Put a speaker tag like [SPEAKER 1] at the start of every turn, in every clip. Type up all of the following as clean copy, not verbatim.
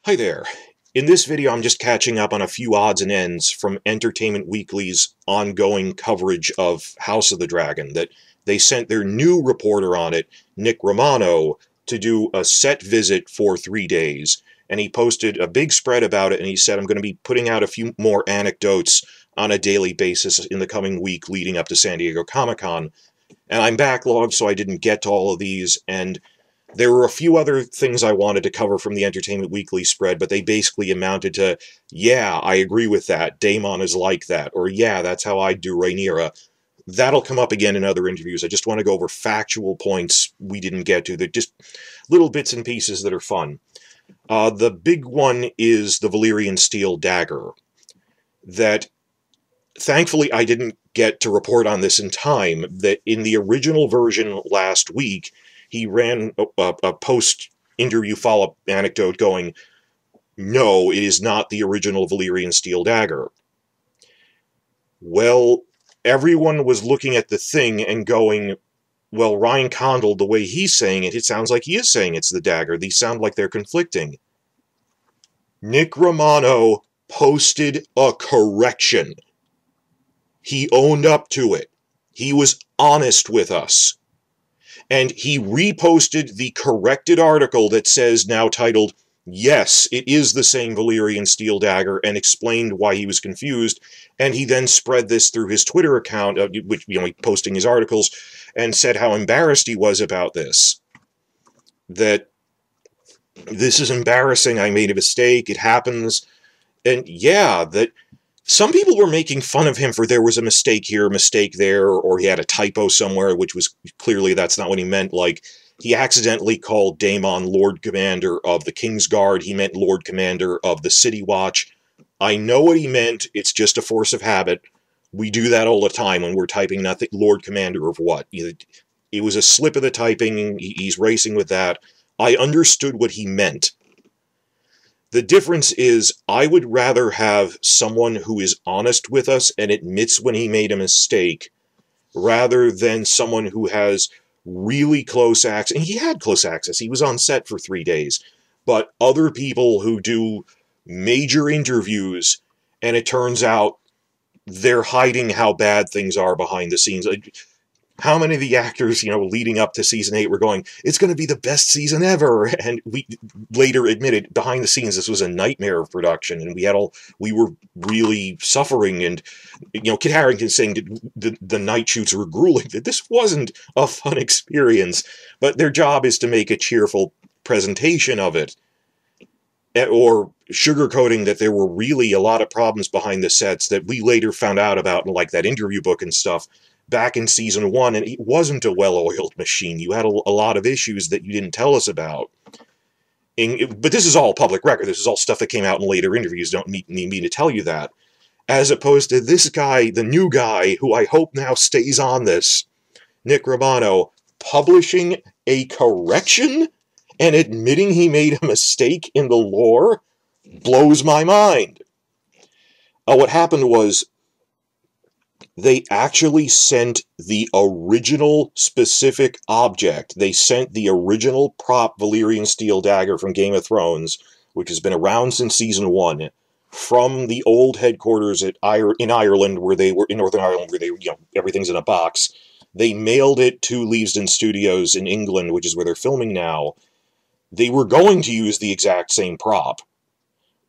[SPEAKER 1] Hi there. In this video, I'm just catching up on a few odds and ends from Entertainment Weekly's ongoing coverage of House of the Dragon, that they sent their new reporter on it, Nick Romano, to do a set visit for 3 days. And he posted a big spread about it, and he said, I'm going to be putting out a few more anecdotes on a daily basis in the coming week leading up to San Diego Comic-Con. And I'm backlogged, so I didn't get to all of these, and there were a few other things I wanted to cover from the Entertainment Weekly spread, but they basically amounted to, yeah, I agree with that, Daemon is like that, or yeah, that's how I'd do Rhaenyra. That'll come up again in other interviews. I just want to go over factual points we didn't get to, that just little bits and pieces that are fun. The big one is the Valyrian steel dagger, that thankfully I didn't get to report on this in time, that in the original version last week, he ran a post-interview follow-up anecdote going, no, it is not the original Valyrian steel dagger. Well, everyone was looking at the thing and going, well, Ryan Condal, the way he's saying it, it sounds like he is saying it's the dagger. These sound like they're conflicting. Nick Romano posted a correction. He owned up to it. He was honest with us. And he reposted the corrected article that says, now titled, yes, it is the same Valyrian steel dagger, and explained why he was confused. And he then spread this through his Twitter account, which, posting his articles, and said how embarrassed he was about this. That this is embarrassing, I made a mistake, it happens. And yeah, that some people were making fun of him for there was a mistake here, a mistake there, or he had a typo somewhere, which was clearly that's not what he meant. Like, he accidentally called Daemon Lord Commander of the King's Guard. He meant Lord Commander of the City Watch. I know what he meant. It's just a force of habit. We do that all the time when we're typing nothing. Lord Commander of what? It was a slip of the typing. He's racing with that. I understood what he meant. The difference is, I would rather have someone who is honest with us and admits when he made a mistake, rather than someone who has really close access. And he had close access. He was on set for 3 days. But other people who do major interviews, and it turns out they're hiding how bad things are behind the scenes. How many of the actors, leading up to season 8 were going, it's going to be the best season ever, and we later admitted behind the scenes this was a nightmare of production, and we were really suffering, and Kit Harington saying the night shoots were grueling, that this wasn't a fun experience, but their job is to make a cheerful presentation of it, or sugarcoating that there were really a lot of problems behind the sets that we later found out about in like that interview book and stuff back in season 1, and it wasn't a well-oiled machine. You had a lot of issues that you didn't tell us about. But this is all public record. This is all stuff that came out in later interviews. Don't need me to tell you that. As opposed to this guy, the new guy, who I hope now stays on this, Nick Romano, publishing a correction and admitting he made a mistake in the lore, blows my mind. What happened was, they actually sent the original specific object. They sent the original prop Valyrian steel dagger from Game of Thrones, which has been around since season 1, from the old headquarters in Ireland, where they were in Northern Ireland, where they, everything's in a box. They mailed it to Leavesden Studios in England, which is where they're filming now. They were going to use the exact same prop.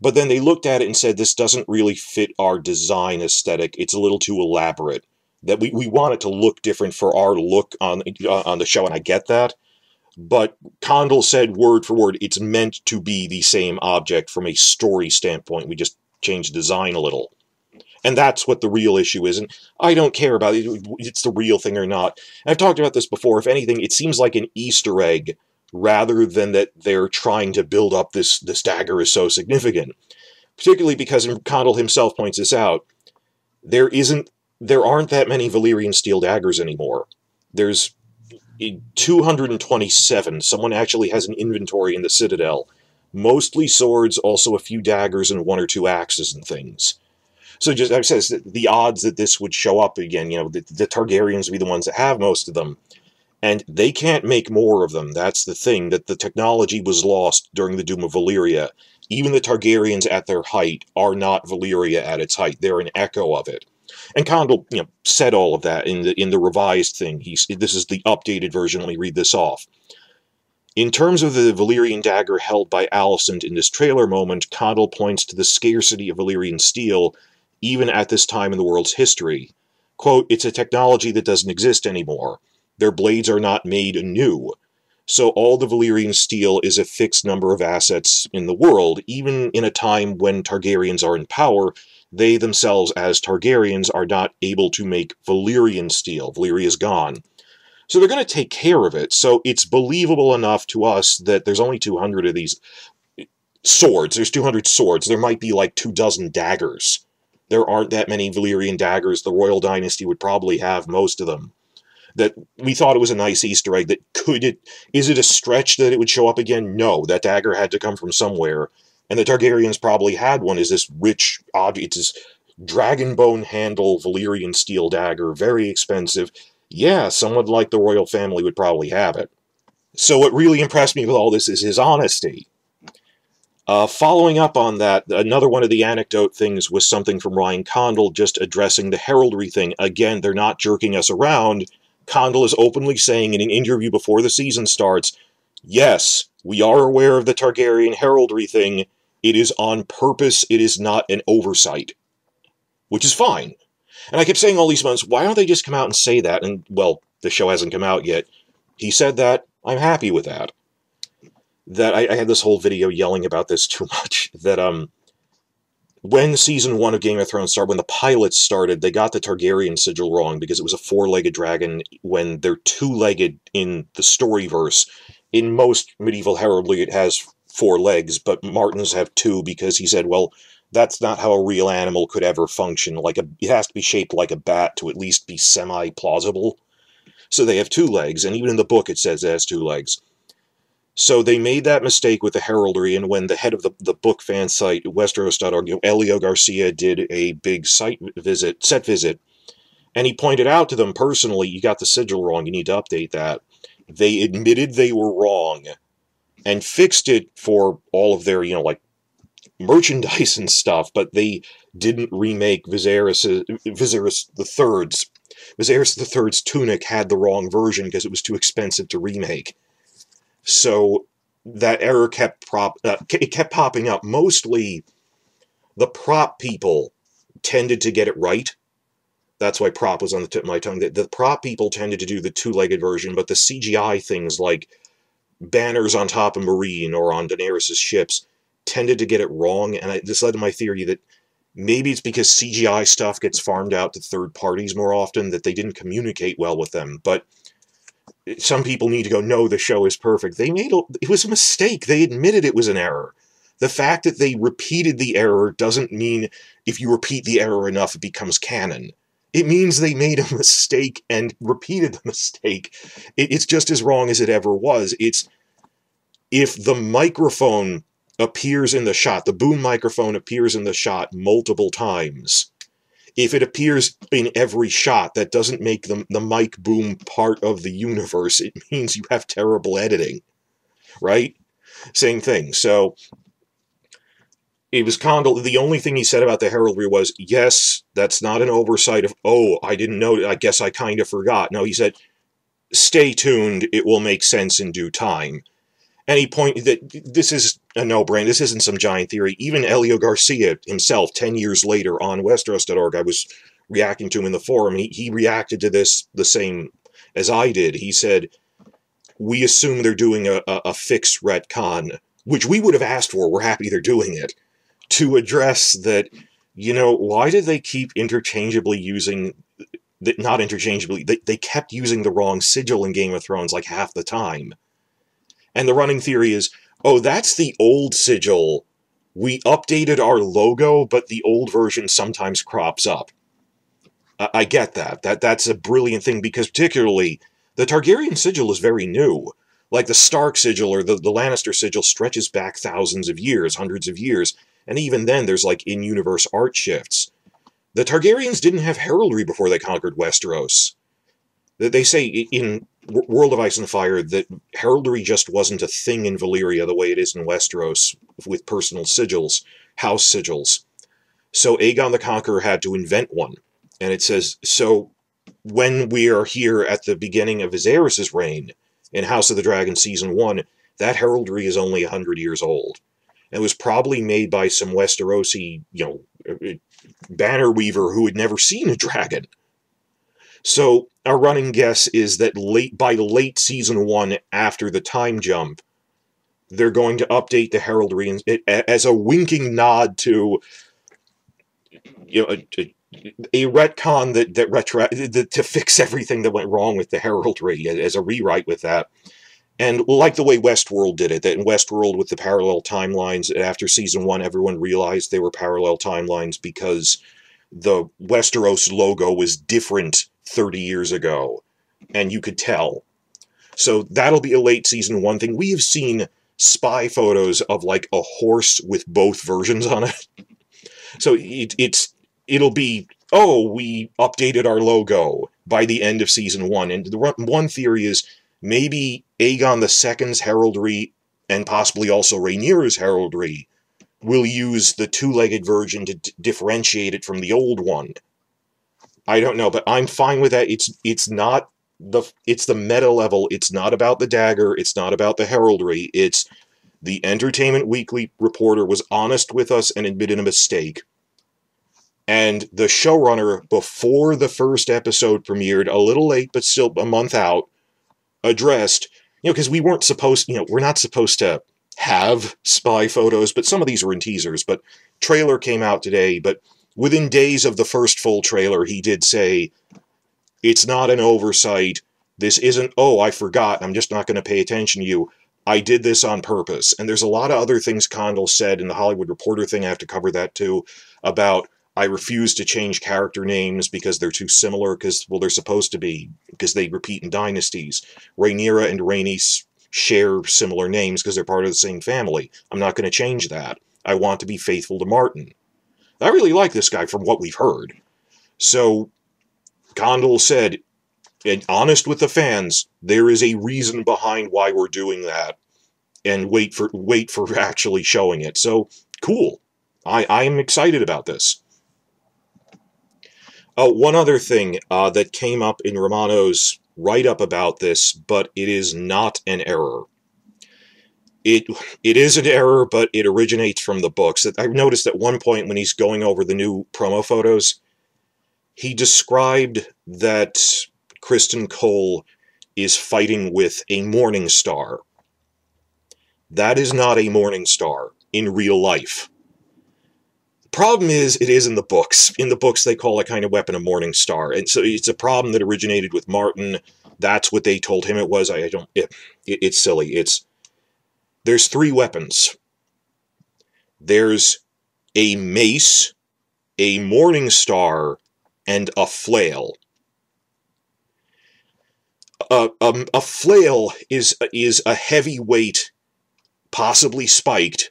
[SPEAKER 1] But then they looked at it and said, this doesn't really fit our design aesthetic. It's a little too elaborate. That we want it to look different for our look on the show, and I get that. But Condal said word for word, it's meant to be the same object from a story standpoint. We just changed design a little. And that's what the real issue is. And I don't care about it. It's the real thing or not. I've talked about this before. If anything, it seems like an Easter egg, rather than that they're trying to build up this dagger is so significant. Particularly because, and Condal himself points this out, there aren't that many Valyrian steel daggers anymore. There's 227. Someone actually has an inventory in the Citadel. Mostly swords, also a few daggers, and 1 or 2 axes and things. So just, like I said, the odds that this would show up again, the Targaryens would be the ones that have most of them. And they can't make more of them. That's the thing, that the technology was lost during the Doom of Valyria. Even the Targaryens at their height are not Valyria at its height. They're an echo of it. And Condell, said all of that in the revised thing. This is the updated version. Let me read this off. In terms of the Valyrian dagger held by Alicent in this trailer moment, Condell points to the scarcity of Valyrian steel, even at this time in the world's history. Quote, it's a technology that doesn't exist anymore. Their blades are not made anew. So all the Valyrian steel is a fixed number of assets in the world. Even in a time when Targaryens are in power, they themselves as Targaryens are not able to make Valyrian steel. Valyria is gone. So they're going to take care of it. So it's believable enough to us that there's only 200 of these swords. There's 200 swords. There might be like 24 daggers. There aren't that many Valyrian daggers. The royal dynasty would probably have most of them. That we thought it was a nice Easter egg. Is it a stretch that it would show up again? No, that dagger had to come from somewhere. And the Targaryens probably had one. Is this rich object? It's this dragon bone handle Valyrian steel dagger, very expensive. Yeah, someone like the royal family would probably have it. So what really impressed me with all this is his honesty. Following up on that, another one of the anecdote things was something from Ryan Condell just addressing the heraldry thing. Again, they're not jerking us around. Condell is openly saying in an interview before the season starts, yes, we are aware of the Targaryen heraldry thing. It is on purpose. It is not an oversight. Which is fine. And I kept saying all these months, why don't they just come out and say that? And, well, the show hasn't come out yet. He said that. I'm happy with that. That I had this whole video yelling about this too much. That, when Season 1 of Game of Thrones started, when the pilots started, they got the Targaryen Sigil wrong because it was a four-legged dragon when they're two-legged in the storyverse. In most medieval heraldry, it has 4 legs, but Martin's have 2 because he said, well, that's not how a real animal could ever function. It has to be shaped like a bat to at least be semi-plausible. So they have 2 legs, and even in the book it says it has 2 legs. So they made that mistake with the heraldry, and when the head of the book fan site, Westeros.org, Elio Garcia, did a big set visit, and he pointed out to them personally, you got the sigil wrong, you need to update that. They admitted they were wrong, and fixed it for all of their, merchandise and stuff, but they didn't remake Viserys III's. Viserys III's tunic had the wrong version because it was too expensive to remake. So that error kept popping up. Mostly, the prop people tended to get it right. That's why prop was on the tip of my tongue. The prop people tended to do the 2-legged version, but the CGI things like banners on top of Meereen or on Daenerys' ships tended to get it wrong, and this led to my theory that maybe it's because CGI stuff gets farmed out to third parties more often, that they didn't communicate well with them. But some people need to go, no, the show is perfect. It was a mistake. They admitted it was an error. The fact that they repeated the error doesn't mean if you repeat the error enough, it becomes canon. It means they made a mistake and repeated the mistake. It's just as wrong as it ever was. It's if the microphone appears in the shot, the boom microphone appears in the shot multiple times. If it appears in every shot, that doesn't make the mic boom part of the universe. It means you have terrible editing, right? Same thing. So it was Condell. The only thing he said about the heraldry was, yes, that's not an oversight of, oh, I didn't know, I guess I kind of forgot. No, he said, stay tuned, it will make sense in due time. And he pointed that this is a no-brainer. This isn't some giant theory. Even Elio Garcia himself, 10 years later on Westeros.org, I was reacting to him in the forum, he reacted to this the same as I did. He said, we assume they're doing a fixed retcon, which we would have asked for. We're happy they're doing it. To address that, why did they keep interchangeably using, not interchangeably, they kept using the wrong sigil in Game of Thrones like half the time. And the running theory is, oh, that's the old sigil. We updated our logo, but the old version sometimes crops up. I get that. That's a brilliant thing, because particularly, the Targaryen sigil is very new. Like the Stark sigil or the Lannister sigil stretches back thousands of years, hundreds of years, and even then there's like in-universe art shifts. The Targaryens didn't have heraldry before they conquered Westeros. They say in World of Ice and Fire, that heraldry just wasn't a thing in Valyria the way it is in Westeros with personal sigils, house sigils. So Aegon the Conqueror had to invent one. And it says, so when we are here at the beginning of Viserys' reign in House of the Dragon Season 1, that heraldry is only 100 years old. And was probably made by some Westerosi, banner weaver who had never seen a dragon. So our running guess is that by late Season 1, after the time jump, they're going to update the heraldry as a winking nod to a retcon that to fix everything that went wrong with the heraldry, as a rewrite with that. And like the way Westworld did it, that in Westworld with the parallel timelines, after Season 1, everyone realized they were parallel timelines because the Westeros logo was different 30 years ago, and you could tell. So that'll be a late Season 1 thing. We have seen spy photos of, like, a horse with both versions on it. So it'll be, oh, we updated our logo by the end of Season 1. And the one theory is maybe Aegon II's heraldry, and possibly also Rhaenyra's heraldry, will use the two-legged version to differentiate it from the old one. I don't know, but I'm fine with that. It's the meta level. It's not about the dagger. It's not about the heraldry. It's the Entertainment Weekly reporter was honest with us and admitted a mistake. And the showrunner, before the first episode premiered, a little late, but still a month out, addressed, because we're not supposed to have spy photos, but some of these are in teasers, but trailer came out today, but within days of the first full trailer, he did say, it's not an oversight, this isn't, oh, I forgot, I'm just not going to pay attention to you, I did this on purpose. And there's a lot of other things Condell said in the Hollywood Reporter thing, I have to cover that too, about I refuse to change character names because they're too similar, because, well, they're supposed to be, because they repeat in dynasties. Rhaenyra and Rhaenys share similar names because they're part of the same family. I'm not going to change that. I want to be faithful to Martin. I really like this guy from what we've heard. So, Condell said, and honest with the fans, there is a reason behind why we're doing that, and wait for actually showing it. So, cool. I am excited about this. One other thing that came up in Romano's write-up about this, but it is not an error. It is an error, but it originates from the books. I've noticed at one point when he's going over the new promo photos, he described that Kristen Cole is fighting with a Morningstar. That is not a Morningstar in real life. Problem is, it is in the books. In the books, they call that kind of weapon a Morningstar. And so it's a problem that originated with Martin. That's what they told him it was. It's silly. There's three weapons. There's a mace, a Morningstar, and a flail. A flail is a heavy weight, possibly spiked,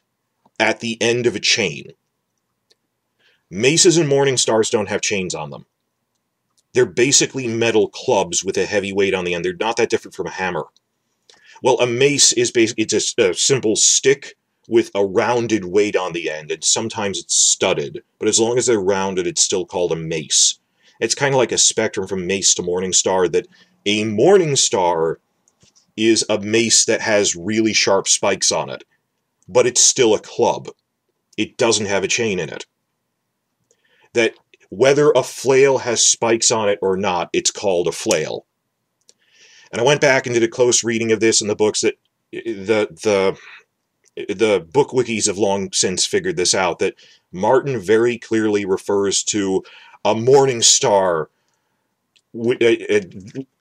[SPEAKER 1] at the end of a chain. Maces and Morningstars don't have chains on them. They're basically metal clubs with a heavy weight on the end. They're not that different from a hammer. Well, a mace is basically a simple stick with a rounded weight on the end, and sometimes it's studded. But as long as they're rounded, it's still called a mace. It's kind of like a spectrum from mace to Morningstar, that a Morningstar is a mace that has really sharp spikes on it, but it's still a club. It doesn't have a chain in it. That whether a flail has spikes on it or not, it's called a flail. And I went back and did a close reading of this in the books. That the book wikis have long since figured this out, that Martin very clearly refers to a Morningstar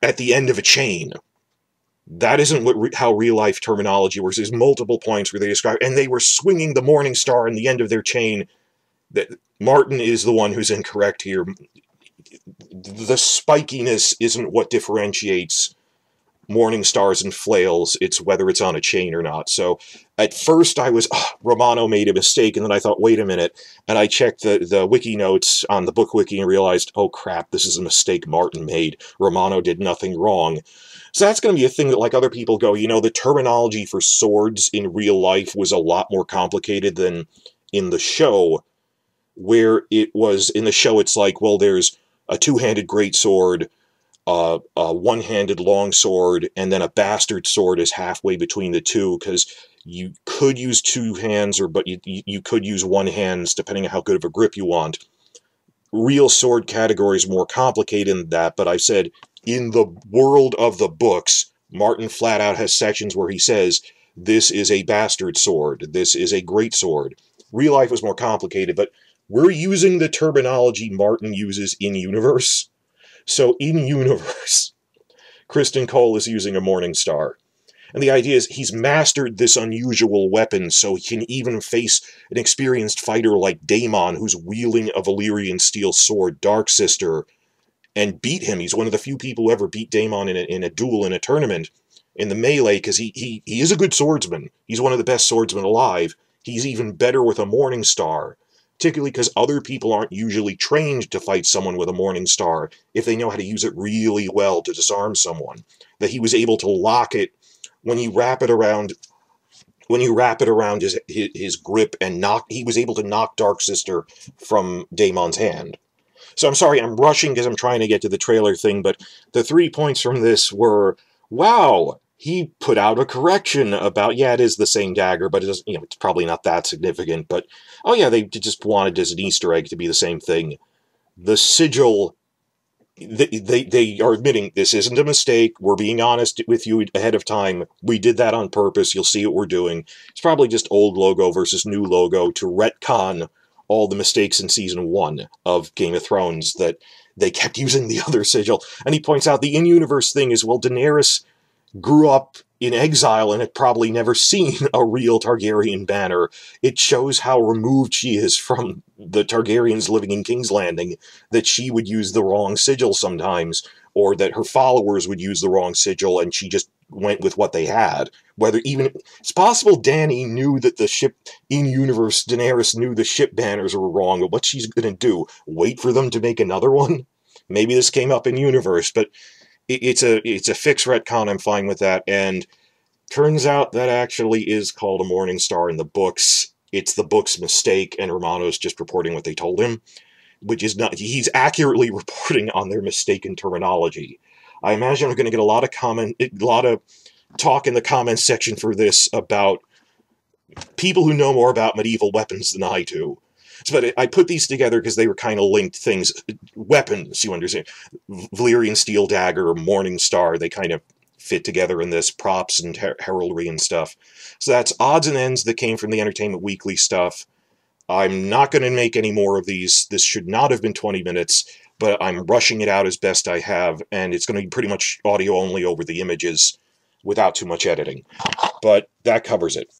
[SPEAKER 1] at the end of a chain. That isn't how real-life terminology works. There's multiple points where they describe, and they were swinging the Morningstar in the end of their chain. That Martin is the one who's incorrect here. The spikiness isn't what differentiates Morningstars and flails. It's whether it's on a chain or not. So at first I was, Romano made a mistake, and then I thought, wait a minute, and I checked the wiki notes on the book wiki and realized, oh crap, this is a mistake Martin made. Romano did nothing wrong. So that's going to be a thing that, like, other people go, the terminology for swords in real life was a lot more complicated than in the show, where it was, in the show, it's like, well, there's a two-handed greatsword, a one-handed longsword, and then a bastard sword is halfway between the two, because you could use two hands, but you could use one hand, depending on how good of a grip you want. Real sword category is more complicated than that, but I said, in the world of the books, Martin flat out has sections where he says, this is a bastard sword, this is a great sword. Real life is more complicated, but we're using the terminology Martin uses in-universe. So in-universe, Kristen Cole is using a Morningstar. And the idea is he's mastered this unusual weapon so he can even face an experienced fighter like Daemon, who's wielding a Valyrian steel sword, Dark Sister, and beat him. He's one of the few people who ever beat Daemon in a duel in a tournament in the melee, because he is a good swordsman. He's one of the best swordsmen alive. He's even better with a Morningstar, particularly because other people aren't usually trained to fight someone with a Morningstar if they know how to use it really well to disarm someone. That he was able to lock it when you wrap it around his grip and he was able to knock Dark Sister from Daemon's hand. So I'm sorry, I'm rushing because I'm trying to get to the trailer thing, but the 3 points from this were, wow, he put out a correction about, yeah, it is the same dagger, but it doesn't, it's probably not that significant, but, oh yeah, they just wanted as an Easter egg to be the same thing. The sigil, they are admitting this isn't a mistake. We're being honest with you ahead of time. We did that on purpose. You'll see what we're doing. It's probably just old logo versus new logo to retcon all the mistakes in Season 1 of Game of Thrones that they kept using the other sigil. And he points out the in-universe thing is, well, Daenerys grew up in exile and had probably never seen a real Targaryen banner. It shows how removed she is from the Targaryens living in King's Landing, that she would use the wrong sigil sometimes, or that her followers would use the wrong sigil and she just went with what they had. Whether even, it's possible Dany knew that the ship in-universe, Daenerys knew the ship banners were wrong, but what she's going to do, wait for them to make another one? Maybe this came up in universe, but it's a fixed retcon. I'm fine with that. And turns out that actually is called a Morningstar in the books. It's the book's mistake, and Romano's just reporting what they told him, which is not. He's accurately reporting on their mistaken terminology. I imagine I'm going to get a lot of talk in the comments section for this about people who know more about medieval weapons than I do. But I put these together because they were kind of linked things. Weapons, you understand. Valyrian Steel Dagger, Morningstar, they kind of fit together in this. Props and heraldry and stuff. So that's odds and ends that came from the Entertainment Weekly stuff. I'm not going to make any more of these. This should not have been 20 minutes, but I'm rushing it out as best I have, and it's going to be pretty much audio only over the images without too much editing. But that covers it.